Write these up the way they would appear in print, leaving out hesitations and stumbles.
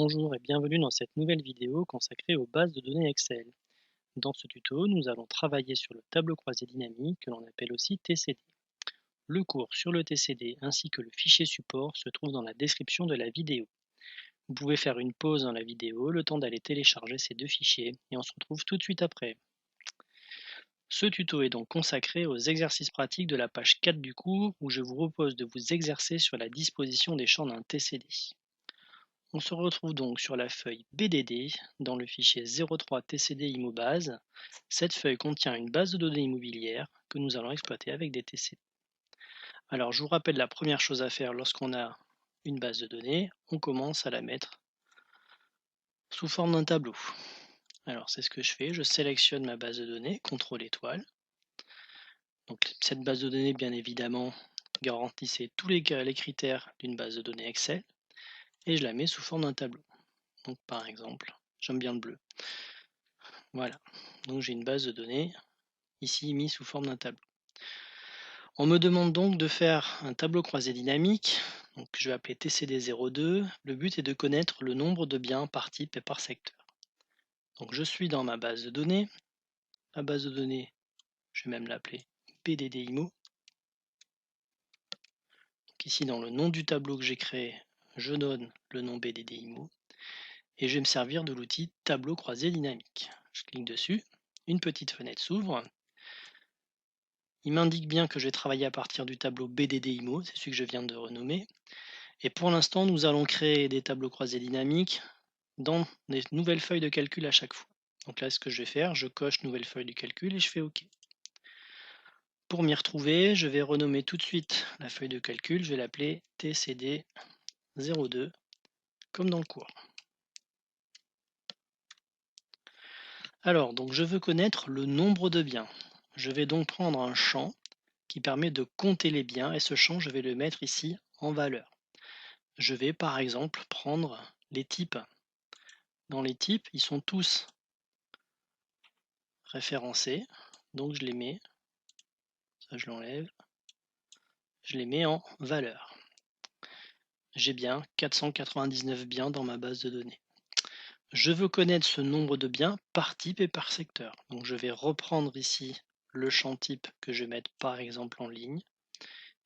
Bonjour et bienvenue dans cette nouvelle vidéo consacrée aux bases de données Excel. Dans ce tuto, nous allons travailler sur le tableau croisé dynamique que l'on appelle aussi TCD. Le cours sur le TCD ainsi que le fichier support se trouve dans la description de la vidéo. Vous pouvez faire une pause dans la vidéo, le temps d'aller télécharger ces deux fichiers et on se retrouve tout de suite après. Ce tuto est donc consacré aux exercices pratiques de la page 4 du cours où je vous propose de vous exercer sur la disposition des champs d'un TCD. On se retrouve donc sur la feuille BDD dans le fichier 03 TCD IMOBase. Cette feuille contient une base de données immobilière que nous allons exploiter avec des TCD. Alors je vous rappelle la première chose à faire lorsqu'on a une base de données, on commence à la mettre sous forme d'un tableau. Alors c'est ce que je fais, je sélectionne ma base de données, CTRL étoile. Donc cette base de données bien évidemment garantissait tous les critères d'une base de données Excel et je la mets sous forme d'un tableau. Donc par exemple, j'aime bien le bleu. Voilà, donc j'ai une base de données ici mise sous forme d'un tableau. On me demande donc de faire un tableau croisé dynamique, donc je vais appeler TCD02. Le but est de connaître le nombre de biens par type et par secteur. Donc je suis dans ma base de données. La base de données, je vais même l'appeler BDD-IMO. Donc ici dans le nom du tableau que j'ai créé, je donne le nom BDD-IMO et je vais me servir de l'outil tableau croisé dynamique. Je clique dessus, une petite fenêtre s'ouvre. Il m'indique bien que je vais travailler à partir du tableau BDD-IMO, c'est celui que je viens de renommer. Et pour l'instant, nous allons créer des tableaux croisés dynamiques dans des nouvelles feuilles de calcul à chaque fois. Donc là, ce que je vais faire, je coche nouvelle feuille de calcul et je fais OK. Pour m'y retrouver, je vais renommer tout de suite la feuille de calcul, je vais l'appeler TCD02, comme dans le cours. Alors, donc je veux connaître le nombre de biens. Je vais donc prendre un champ qui permet de compter les biens et ce champ, je vais le mettre ici en valeur. Je vais par exemple prendre les types. Dans les types, ils sont tous référencés, donc je les mets, ça je l'enlève, je les mets en valeur. J'ai bien 499 biens dans ma base de données. Je veux connaître ce nombre de biens par type et par secteur. Donc je vais reprendre ici le champ type que je vais mettre par exemple en ligne.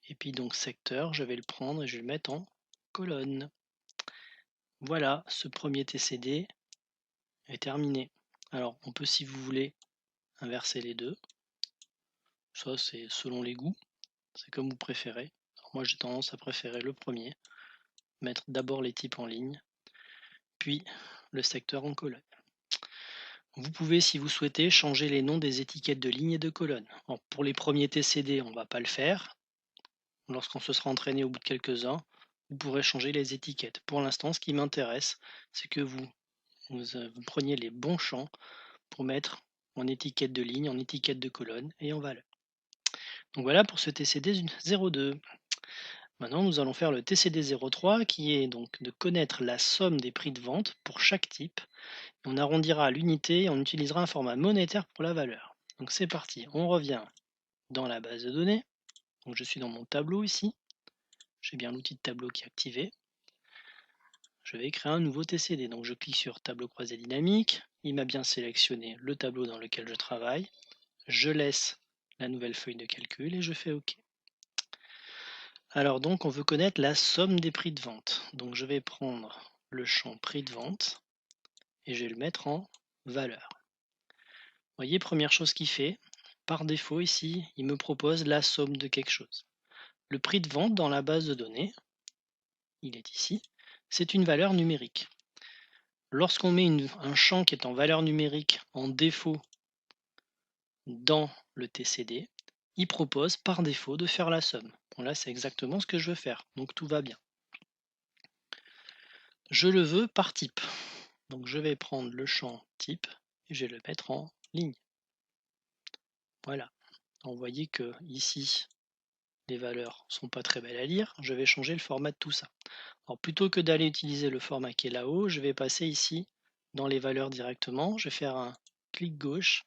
Et puis donc secteur, je vais le prendre et je vais le mettre en colonne. Voilà, ce premier TCD est terminé. Alors on peut, si vous voulez, inverser les deux. Ça c'est selon les goûts, c'est comme vous préférez. Alors moi j'ai tendance à préférer le premier, mettre d'abord les types en ligne, puis le secteur en colonne. Vous pouvez, si vous souhaitez, changer les noms des étiquettes de lignes et de colonnes. Alors, pour les premiers TCD, on ne va pas le faire. Lorsqu'on se sera entraîné au bout de quelques-uns, vous pourrez changer les étiquettes. Pour l'instant, ce qui m'intéresse, c'est que vous preniez les bons champs pour mettre en étiquette de ligne, en étiquette de colonne et en valeur. Donc voilà pour ce TCD 02. Maintenant, nous allons faire le TCD 03 qui est donc de connaître la somme des prix de vente pour chaque type. On arrondira à l'unité et on utilisera un format monétaire pour la valeur. Donc c'est parti, on revient dans la base de données. Donc je suis dans mon tableau ici. J'ai bien l'outil de tableau qui est activé. Je vais créer un nouveau TCD. Donc je clique sur tableau croisé dynamique. Il m'a bien sélectionné le tableau dans lequel je travaille. Je laisse la nouvelle feuille de calcul et je fais OK. Alors donc on veut connaître la somme des prix de vente. Donc je vais prendre le champ prix de vente et je vais le mettre en valeur. Vous voyez, première chose qu'il fait, par défaut ici, il me propose la somme de quelque chose. Le prix de vente dans la base de données, il est ici, c'est une valeur numérique. Lorsqu'on met un champ qui est en valeur numérique en défaut dans le TCD, il propose par défaut de faire la somme. Bon, là, c'est exactement ce que je veux faire, donc tout va bien. Je le veux par type. Donc je vais prendre le champ type et je vais le mettre en ligne. Voilà. Donc, vous voyez que ici, les valeurs ne sont pas très belles à lire. Je vais changer le format de tout ça. Alors plutôt que d'aller utiliser le format qui est là-haut, je vais passer ici dans les valeurs directement. Je vais faire un clic gauche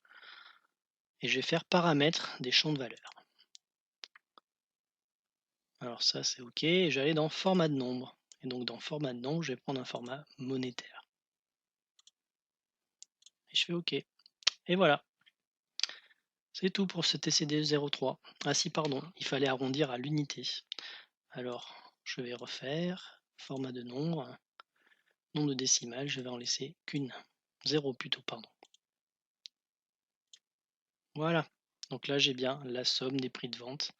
et je vais faire paramètres des champs de valeurs. Alors ça c'est OK. Et je vais aller dans format de nombre. Et donc dans format de nom, je vais prendre un format monétaire. Et je fais OK. Et voilà, c'est tout pour ce TCD 03. Ah si, pardon, il fallait arrondir à l'unité. Alors, je vais refaire format de nombre, nombre de décimales, je vais en laisser qu'une. 0 plutôt, pardon. Voilà, donc là j'ai bien la somme des prix de vente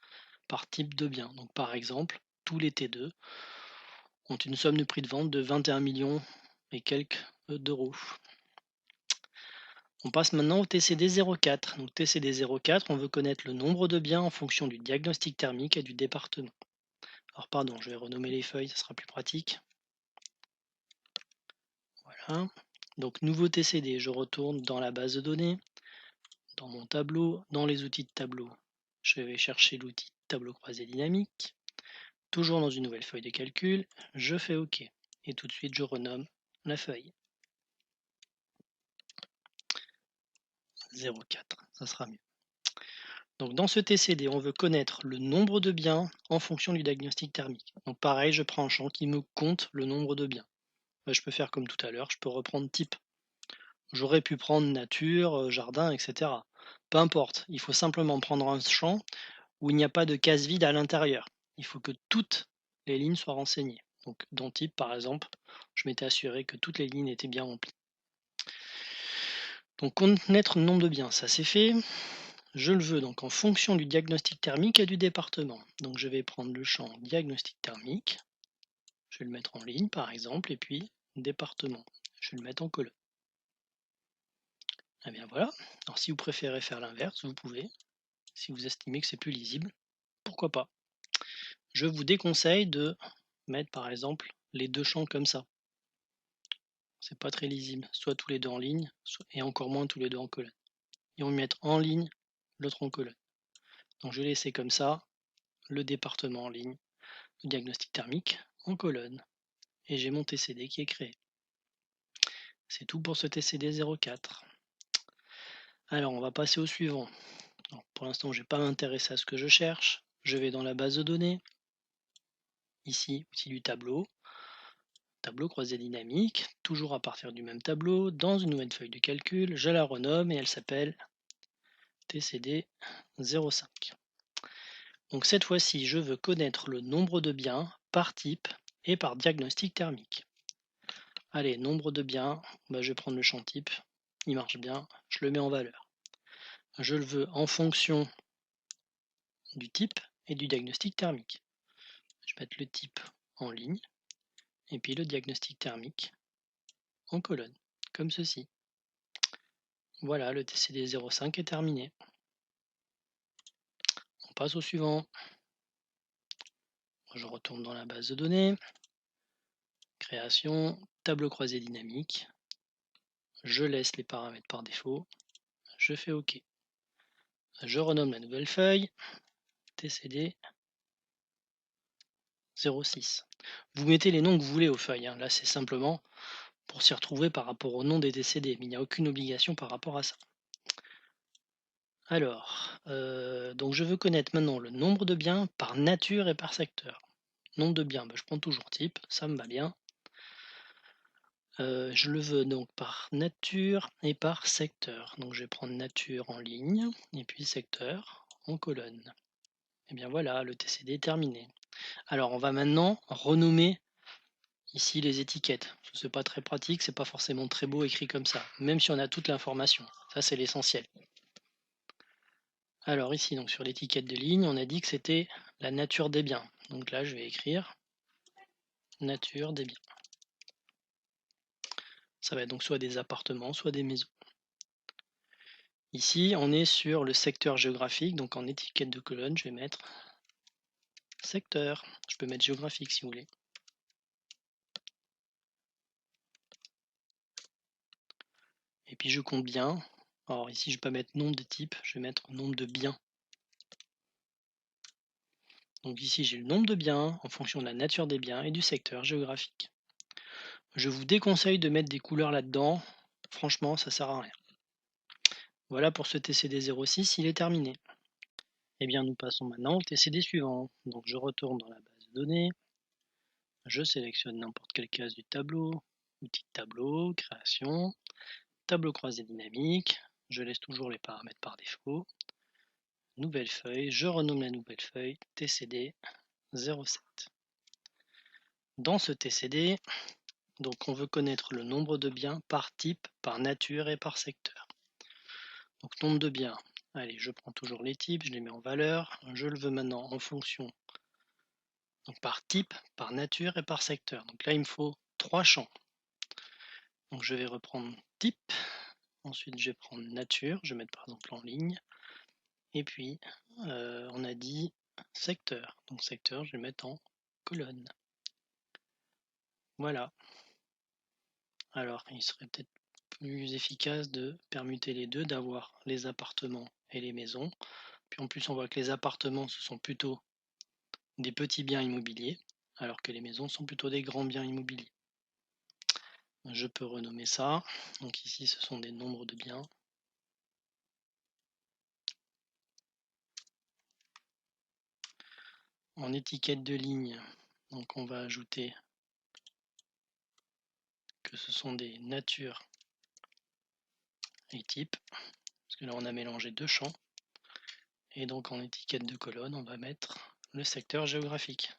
par type de bien. Donc par exemple, tous les T2 ont une somme de prix de vente de 21 millions et quelques d'euros. On passe maintenant au TCD 04. Donc TCD 04, on veut connaître le nombre de biens en fonction du diagnostic thermique et du département. Alors pardon, je vais renommer les feuilles, ça sera plus pratique. Voilà. Donc nouveau TCD, je retourne dans la base de données, dans mon tableau, dans les outils de tableau. Je vais chercher l'outil tableau croisé dynamique. Toujours dans une nouvelle feuille de calcul, je fais OK. Et tout de suite, je renomme la feuille. 04, ça sera mieux. Donc dans ce TCD, on veut connaître le nombre de biens en fonction du diagnostic thermique. Donc pareil, je prends un champ qui me compte le nombre de biens. Je peux faire comme tout à l'heure, je peux reprendre type. J'aurais pu prendre nature, jardin, etc. Peu importe, il faut simplement prendre un champ où il n'y a pas de case vide à l'intérieur. Il faut que toutes les lignes soient renseignées. Donc dans type, par exemple, je m'étais assuré que toutes les lignes étaient bien remplies. Donc connaître le nombre de biens, ça c'est fait. Je le veux donc en fonction du diagnostic thermique et du département. Donc je vais prendre le champ diagnostic thermique, je vais le mettre en ligne par exemple, et puis département, je vais le mettre en colonne. Et bien voilà, alors si vous préférez faire l'inverse, vous pouvez. Si vous estimez que c'est plus lisible, pourquoi pas. Je vous déconseille de mettre par exemple les deux champs comme ça. C'est pas très lisible, soit tous les deux en ligne, et encore moins tous les deux en colonne. Et on va mettre en ligne, l'autre en colonne. Donc je vais laisser comme ça le département en ligne, le diagnostic thermique en colonne. Et j'ai mon TCD qui est créé. C'est tout pour ce TCD 04. Alors on va passer au suivant. Alors, pour l'instant je ne vais pas m'intéresser à ce que je cherche. Je vais dans la base de données. Ici, outil du tableau. Tableau croisé dynamique, toujours à partir du même tableau, dans une nouvelle feuille de calcul, je la renomme et elle s'appelle TCD 05. Donc cette fois-ci, je veux connaître le nombre de biens par type et par diagnostic thermique. Allez, nombre de biens, je vais prendre le champ type, il marche bien, je le mets en valeur. Je le veux en fonction du type et du diagnostic thermique. Je vais mettre le type en ligne et puis le diagnostic thermique en colonne, comme ceci. Voilà, le TCD 05 est terminé. On passe au suivant. Je retourne dans la base de données. Création, tableau croisé dynamique. Je laisse les paramètres par défaut. Je fais OK. Je renomme la nouvelle feuille. TCD 06. Vous mettez les noms que vous voulez aux feuilles. Là, c'est simplement pour s'y retrouver par rapport au nom des TCD. Mais il n'y a aucune obligation par rapport à ça. Alors, donc je veux connaître maintenant le nombre de biens par nature et par secteur. Nombre de biens, je prends toujours type, ça me va bien. Je le veux donc par nature et par secteur. Donc je vais prendre nature en ligne et puis secteur en colonne. Et bien voilà, le TCD est terminé. Alors on va maintenant renommer ici les étiquettes. C'est pas très pratique, c'est pas forcément très beau écrit comme ça, même si on a toute l'information. Ça c'est l'essentiel. Alors ici, donc sur l'étiquette de ligne, on a dit que c'était la nature des biens. Donc là, je vais écrire nature des biens. Ça va être donc soit des appartements, soit des maisons. Ici, on est sur le secteur géographique, donc en étiquette de colonne, je vais mettre secteur. Je peux mettre géographique si vous voulez. Et puis je compte bien. Alors ici, je ne vais pas mettre nombre de types, je vais mettre nombre de biens. Donc ici, j'ai le nombre de biens en fonction de la nature des biens et du secteur géographique. Je vous déconseille de mettre des couleurs là-dedans. Franchement, ça sert à rien. Voilà pour ce TCD 06, il est terminé. Eh bien, nous passons maintenant au TCD suivant. Donc je retourne dans la base de données. Je sélectionne n'importe quelle case du tableau, outil de tableau, création, tableau croisé dynamique, je laisse toujours les paramètres par défaut, nouvelle feuille, je renomme la nouvelle feuille TCD 07. Dans ce TCD, donc on veut connaître le nombre de biens par type, par nature et par secteur. Donc nombre de biens, allez, je prends toujours les types, je les mets en valeur, je le veux maintenant en fonction, donc par type, par nature et par secteur. Donc là il me faut 3 champs. Donc je vais reprendre type, ensuite je vais prendre nature, je vais mettre par exemple en ligne, et puis on a dit secteur, donc secteur je vais mettre en colonne. Voilà. Alors il serait peut-être plus efficace de permuter les deux, d'avoir les appartements et les maisons. Puis en plus on voit que les appartements ce sont plutôt des petits biens immobiliers, alors que les maisons sont plutôt des grands biens immobiliers. Je peux renommer ça. Donc ici ce sont des nombres de biens. En étiquette de ligne, donc on va ajouter que ce sont des natures et types, parce que là on a mélangé deux champs. Et donc en étiquette de colonne, on va mettre le secteur géographique.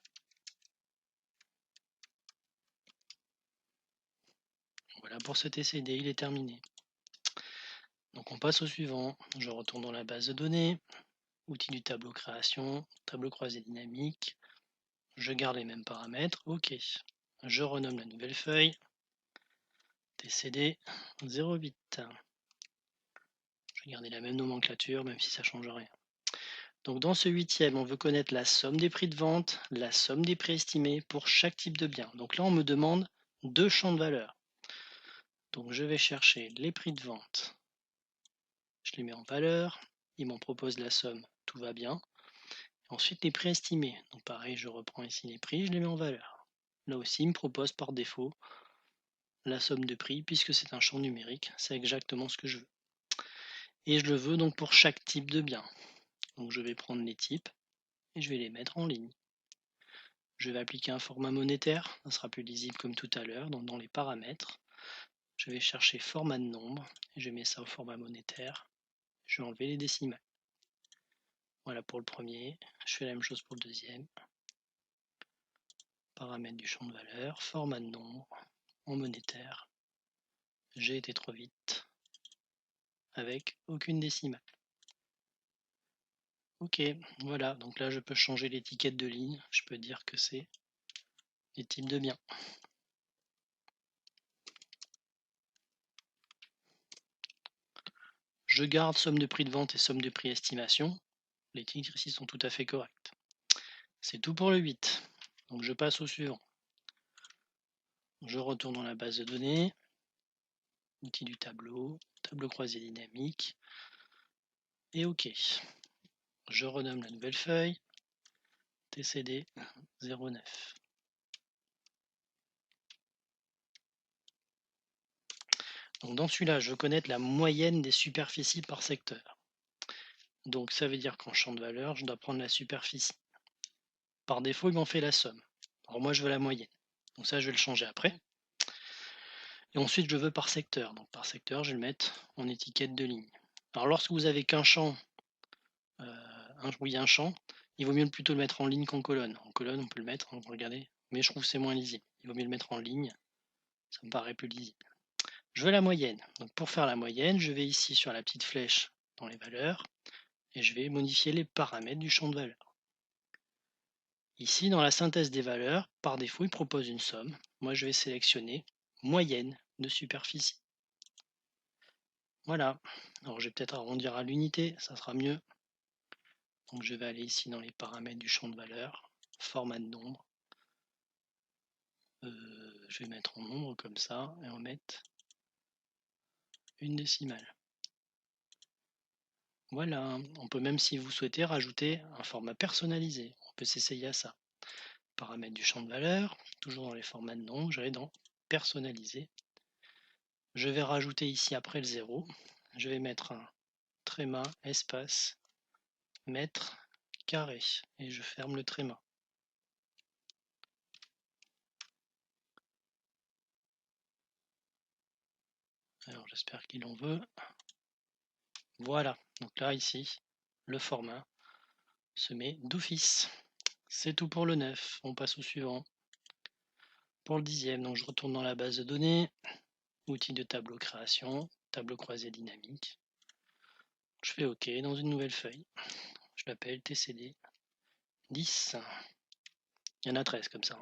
Voilà pour ce TCD, il est terminé. Donc on passe au suivant. Je retourne dans la base de données, outil du tableau création, tableau croisé dynamique. Je garde les mêmes paramètres, ok. Je renomme la nouvelle feuille, TCD 08. Je vais garder la même nomenclature, même si ça ne change rien. Donc dans ce huitième, on veut connaître la somme des prix de vente, la somme des prix estimés pour chaque type de bien. Donc là, on me demande deux champs de valeur. Donc je vais chercher les prix de vente. Je les mets en valeur. Il m'en propose la somme, tout va bien. Ensuite, les prix estimés. Donc pareil, je reprends ici les prix, je les mets en valeur. Là aussi, il me propose par défaut la somme de prix, puisque c'est un champ numérique, c'est exactement ce que je veux. Et je le veux donc pour chaque type de bien. Donc je vais prendre les types et je vais les mettre en ligne. Je vais appliquer un format monétaire, ça sera plus lisible comme tout à l'heure, donc dans les paramètres. Je vais chercher format de nombre et je mets ça au format monétaire. Je vais enlever les décimales. Voilà pour le premier, je fais la même chose pour le deuxième. Paramètres du champ de valeur, format de nombre, en monétaire. J'ai été trop vite, avec aucune décimale. Ok, voilà, donc là je peux changer l'étiquette de ligne, je peux dire que c'est les types de biens. Je garde somme de prix de vente et somme de prix estimation. Les titres ici sont tout à fait corrects. C'est tout pour le 8. Donc je passe au suivant. Je retourne dans la base de données, outil du tableau, tableau croisé dynamique, et OK. Je renomme la nouvelle feuille, TCD 09. Donc dans celui-là, je veux connaître la moyenne des superficies par secteur. Donc ça veut dire qu'en champ de valeur, je dois prendre la superficie. Par défaut, il m'en fait la somme. Alors moi, je veux la moyenne. Donc ça, je vais le changer après. Et ensuite, je veux par secteur. Donc par secteur, je vais le mettre en étiquette de ligne. Alors lorsque vous avez qu'un champ, un champ, il vaut mieux plutôt le mettre en ligne qu'en colonne. En colonne, on peut le mettre, regardez, mais je trouve que c'est moins lisible. Il vaut mieux le mettre en ligne, ça me paraît plus lisible. Je veux la moyenne. Donc pour faire la moyenne, je vais ici sur la petite flèche dans les valeurs et je vais modifier les paramètres du champ de valeur. Ici, dans la synthèse des valeurs, par défaut, il propose une somme. Moi, je vais sélectionner moyenne de superficie. Voilà. Alors, je vais peut-être arrondir à l'unité, ça sera mieux. Donc, je vais aller ici dans les paramètres du champ de valeur, format de nombre. Je vais mettre en nombre comme ça et en mettre une décimale. Voilà, on peut même, si vous souhaitez, rajouter un format personnalisé. On peut s'essayer à ça. Paramètres du champ de valeur, toujours dans les formats de nombre, je vais dans personnaliser. Je vais rajouter ici après le 0, je vais mettre un tréma, espace, mètre, carré, et je ferme le tréma. Alors j'espère qu'il en veut. Voilà, donc là ici, le format se met d'office. C'est tout pour le 9, on passe au suivant. Pour le 10e, donc je retourne dans la base de données, outils de tableau création, tableau croisé dynamique. Je fais OK dans une nouvelle feuille. Je l'appelle TCD 10. Il y en a 13 comme ça.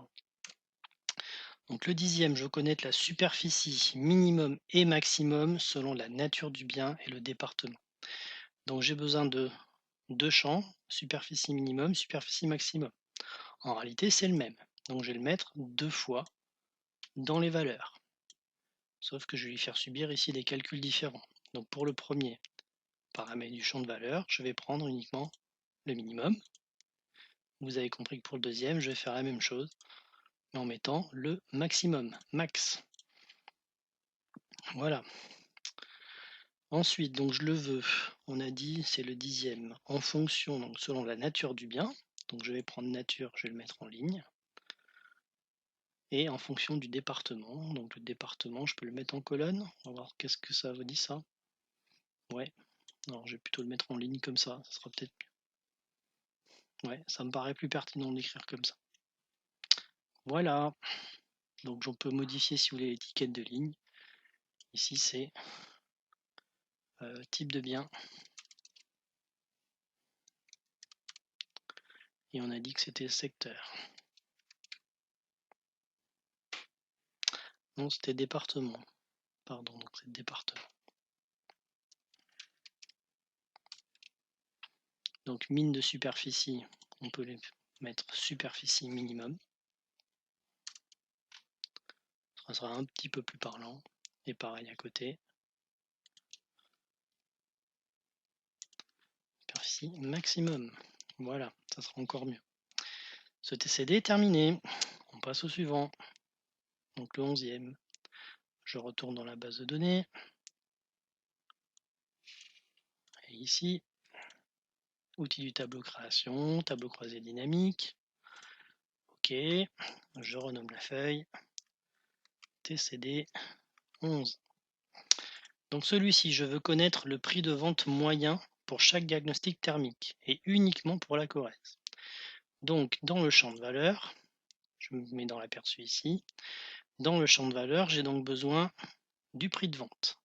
Donc le 10e, je veux connaître la superficie minimum et maximum selon la nature du bien et le département. Donc j'ai besoin de deux champs, superficie minimum, superficie maximum. En réalité, c'est le même. Donc je vais le mettre deux fois dans les valeurs. Sauf que je vais lui faire subir ici des calculs différents. Donc pour le premier paramètre du champ de valeur, je vais prendre uniquement le minimum. Vous avez compris que pour le deuxième, je vais faire la même chose, mais en mettant le maximum, max. Voilà. Ensuite, donc je le veux, on a dit c'est le 10e, en fonction, donc selon la nature du bien. Donc je vais prendre nature, je vais le mettre en ligne. Et en fonction du département, donc le département, je peux le mettre en colonne. On va voir qu'est-ce que ça vous dit ça. Ouais, alors je vais plutôt le mettre en ligne comme ça sera peut-être mieux. Ouais, ça me paraît plus pertinent d'écrire comme ça. Voilà, donc on peut modifier si vous voulez l'étiquette de ligne. Ici c'est type de bien. Et on a dit que c'était secteur. Non, c'était département. Pardon, donc c'est département. Donc mine de superficie, on peut les mettre superficie minimum. Ça sera un petit peu plus parlant. Et pareil à côté. Superficie maximum. Voilà, ça sera encore mieux. Ce TCD est terminé. On passe au suivant. Donc le 11e. Je retourne dans la base de données. Et ici, outil du tableau création, tableau croisé dynamique. OK, je renomme la feuille. TCD 11. Donc celui-ci, je veux connaître le prix de vente moyen pour chaque diagnostic thermique et uniquement pour la Corrèze. Donc dans le champ de valeur, je me mets dans l'aperçu ici, dans le champ de valeur, j'ai donc besoin du prix de vente.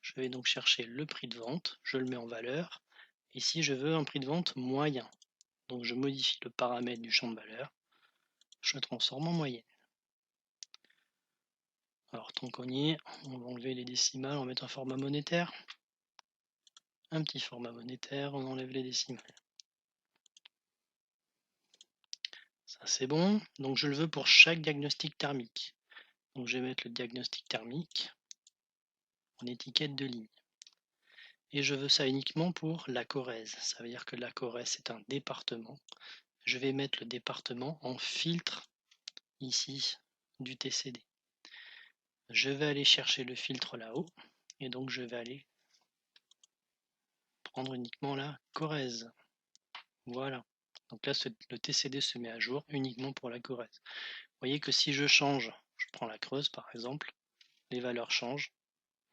Je vais donc chercher le prix de vente, je le mets en valeur. Ici, je veux un prix de vente moyen. Donc je modifie le paramètre du champ de valeur, je le transforme en moyenne. Alors tant qu'on y est, on va enlever les décimales, on va mettre un format monétaire. Un petit format monétaire, on enlève les décimales. Ça c'est bon, donc je le veux pour chaque diagnostic thermique. Donc je vais mettre le diagnostic thermique en étiquette de ligne. Et je veux ça uniquement pour la Corrèze. Ça veut dire que la Corrèze c'est un département. Je vais mettre le département en filtre ici du TCD. Je vais aller chercher le filtre là-haut et donc je vais aller prendre uniquement la Corrèze. Voilà. Donc là le TCD se met à jour uniquement pour la Corrèze. Vous voyez que si je change, je prends la Creuse par exemple, les valeurs changent.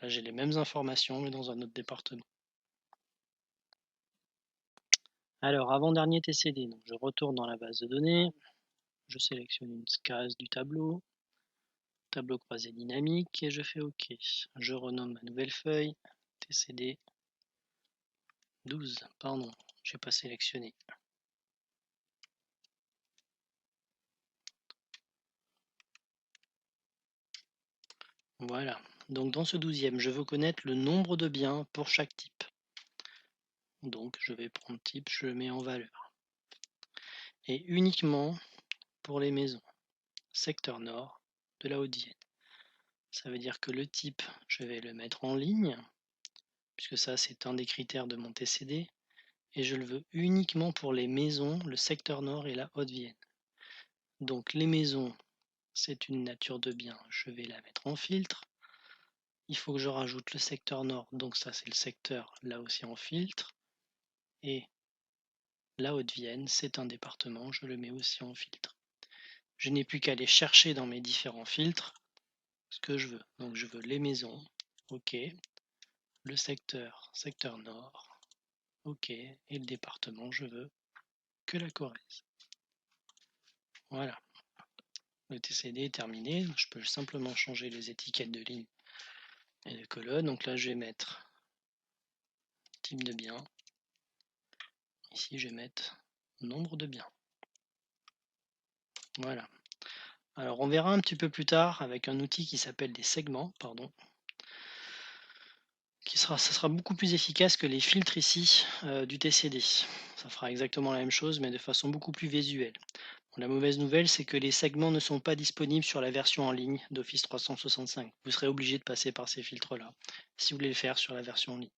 Là j'ai les mêmes informations mais dans un autre département. Alors avant-dernier TCD, donc je retourne dans la base de données, je sélectionne une case du tableau, tableau croisé dynamique et je fais OK. Je renomme ma nouvelle feuille, TCD 12, pardon, j'ai pas sélectionné. Voilà, donc dans ce 12e, je veux connaître le nombre de biens pour chaque type. Donc je vais prendre type, je le mets en valeur. Et uniquement pour les maisons, secteur nord de la Haute-Vienne. Ça veut dire que le type, je vais le mettre en ligne, puisque ça c'est un des critères de mon TCD, et je le veux uniquement pour les maisons, le secteur nord et la Haute-Vienne. Donc les maisons, c'est une nature de bien, je vais la mettre en filtre. Il faut que je rajoute le secteur nord, donc ça c'est le secteur là aussi en filtre. Et la Haute-Vienne, c'est un département, je le mets aussi en filtre. Je n'ai plus qu'à aller chercher dans mes différents filtres ce que je veux. Donc je veux les maisons, ok. Le secteur, secteur nord, ok. Et le département, je veux que la Corrèze. Voilà. Le TCD est terminé. Je peux simplement changer les étiquettes de ligne et de colonne. Donc là, je vais mettre type de bien. Ici, je vais mettre nombre de biens. Voilà. Alors, on verra un petit peu plus tard avec un outil qui s'appelle des segments, pardon, ça sera beaucoup plus efficace que les filtres ici du TCD. Ça fera exactement la même chose, mais de façon beaucoup plus visuelle. La mauvaise nouvelle, c'est que les segments ne sont pas disponibles sur la version en ligne d'Office 365. Vous serez obligé de passer par ces filtres-là, si vous voulez le faire sur la version en ligne.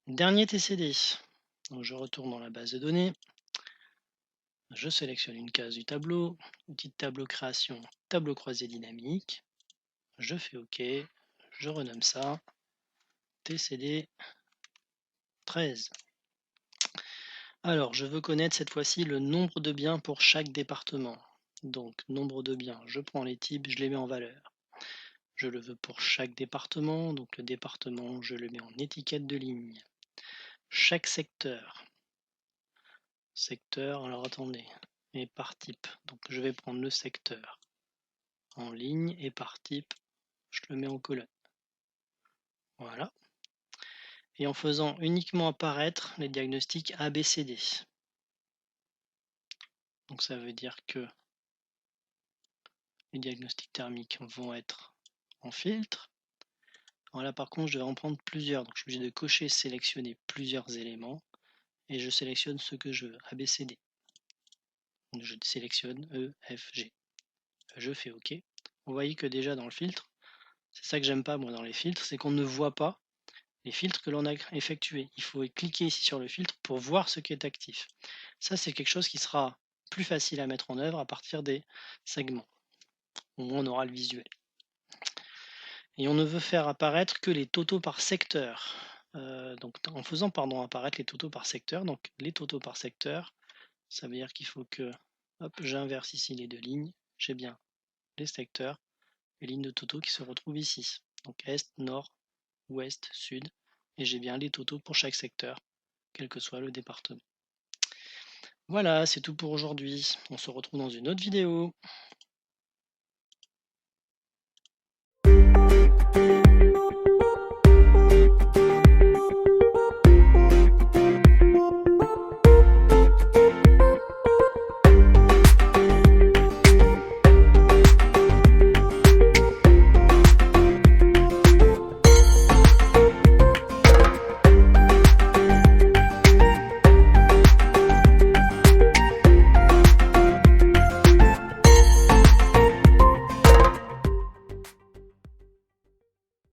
Dernier TCD. Donc je retourne dans la base de données. Je sélectionne une case du tableau. Outil de tableau création, tableau croisé dynamique. Je fais OK. Je renomme ça TCD 13. Alors, je veux connaître cette fois-ci le nombre de biens pour chaque département. Donc, nombre de biens, je prends les types, je les mets en valeur. Je le veux pour chaque département, donc le département, je le mets en étiquette de ligne. Chaque secteur. Secteur, alors attendez, et par type. Donc, je vais prendre le secteur en ligne et par type, je le mets en colonne. Voilà. Et en faisant uniquement apparaître les diagnostics ABCD. Donc, ça veut dire que les diagnostics thermiques vont être en filtre. Alors là, par contre, je vais en prendre plusieurs. Donc, je suis obligé de cocher, sélectionner plusieurs éléments. Et je sélectionne ce que je veux, ABCD. Donc, je sélectionne E, F, G. Je fais OK. Vous voyez que déjà dans le filtre, c'est ça que j'aime pas moi dans les filtres, c'est qu'on ne voit pas les filtres que l'on a effectués. Il faut cliquer ici sur le filtre pour voir ce qui est actif. Ça, c'est quelque chose qui sera plus facile à mettre en œuvre à partir des segments. Au moins, on aura le visuel. Et on ne veut faire apparaître que les totaux par secteur. Donc, en faisant apparaître les totaux par secteur, donc les totaux par secteur, ça veut dire qu'il faut que j'inverse ici les deux lignes. J'ai bien les secteurs, les lignes de totaux qui se retrouvent ici. Donc Est, Nord, Ouest, Sud. Et j'ai bien les totaux pour chaque secteur, quel que soit le département. Voilà, c'est tout pour aujourd'hui. On se retrouve dans une autre vidéo.